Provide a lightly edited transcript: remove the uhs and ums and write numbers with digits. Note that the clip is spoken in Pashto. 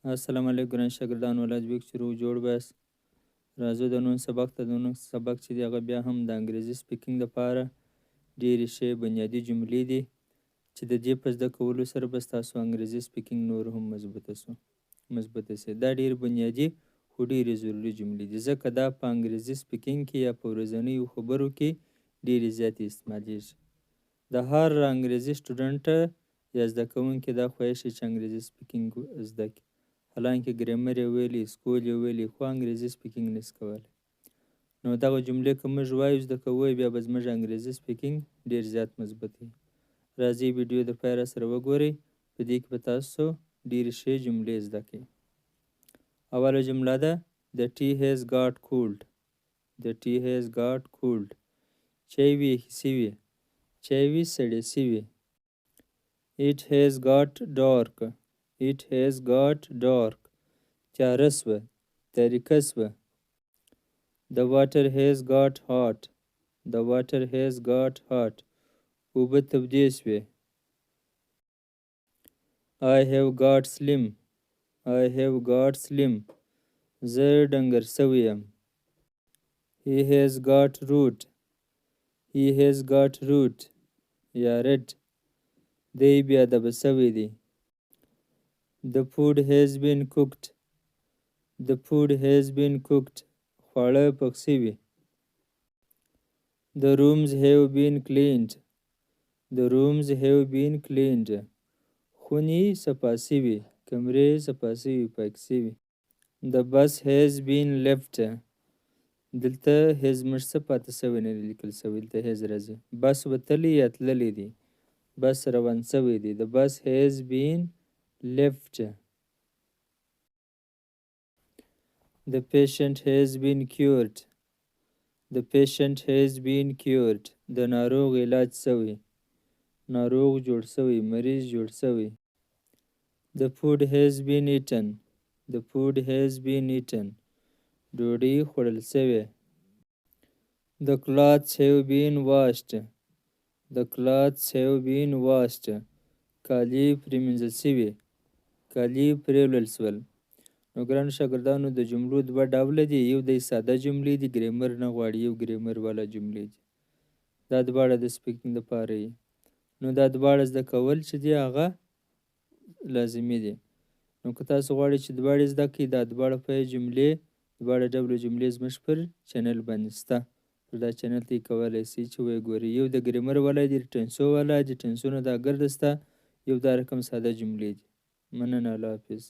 السلام علیکم ګران شاګردان ولاد ویک چې روغ جوړ باسي. راځو د نن سبق ته. د نن سبق چې دی هغه بیا هم د انګریزي سپیکینګ دپاره ډېرې ښې بنیادي جملې دي چې د دې په زده کولو سره به ستاسو انګریزي سپیکینګ نور هم مثبته سي. دا ډېر بنیادي خو ډېرې ضروري جملې دي، ځکه دا په انګریزي سپیکینګ کې یا په ورځنیو خبرو کې ډېرې زیاتې استعمالیږي. د هر انګریزي سټوډنټ یا زده کوونکي دا خوښ شي چې انګریزي سپیکینګ زده کړي، حالانکه ګرامر یې ویلی، سکول یې ویلی، خو انګریزي سپیکینګ نشي کولی. نو دغه جملې که موږ وایو زده کوو بیا به زموږ انګریزي سپیکینګ ډېر زیات مثبت وي. راځئ ویډیو د پای راسره وګورئ، په دې کې به تاسو ډېرې ښې جملې زده کړئ. اوله جمله ده The tea has got cold. The tea has got cold. چای وې یخې سوي، چای وې سړې سوي. It has got dark. It has got dark. تیاره سوه، تاریکه سوه. The water has got hot. The water has got hot. اوبه تودې سوې. I have got slim. I have got slim. زه ډنګر سوی یم. He has got root. He has got root. یا رټ، دی بیا ادبه سوی دی. The food has been cooked. The food has been cooked. خواړه پخ سوي. The rooms have been cleaned. The rooms have been cleaned. خونې صفا سوي، کمرې صفا سوي، پاک سوي. The bus has been left. دلته has زموږ څه پاته سوی نه دی لیکل سوی، دلته has راځي. بس وتلی یا تللی دی، بس روان سوی دی. The bus has been left. The patient has been cured. The patient has been cured. د ناروغ علاج سوی، ناروغ جوړ سوی، مریض جوړ سوی. The food has been eaten. The food has been eaten. ډوډۍ خوړل سوې. The clothes have been washed. The clothes have been washed. کالي پرېمینځل سوي، کالي پرېولل سول. نو ګرانو شاګردانو د جملو دوه ډوله دي، یو دی ساده جملې دي، ګرامر نه غواړي، یو ګرامر والا جملې دي. دا دواړه د سپیکینګ دپاره یي. نو دا دواړه زده کول چې دي هغه لازمي دي. نو که تاسو غواړئ چې دواړې زده کړئ، دا دواړه په جملې، دواړه ډوله جملې زموږ پر چینل باندې شته. پر دا چینل ته یې کولی شئ چې ویې ګورئ. یو د ګرامر والا دی، د ټنسو والا دی. ټنسونه دا ګرده شته، یو دا رقم ساده جملې دي. مننه، الله حافظ.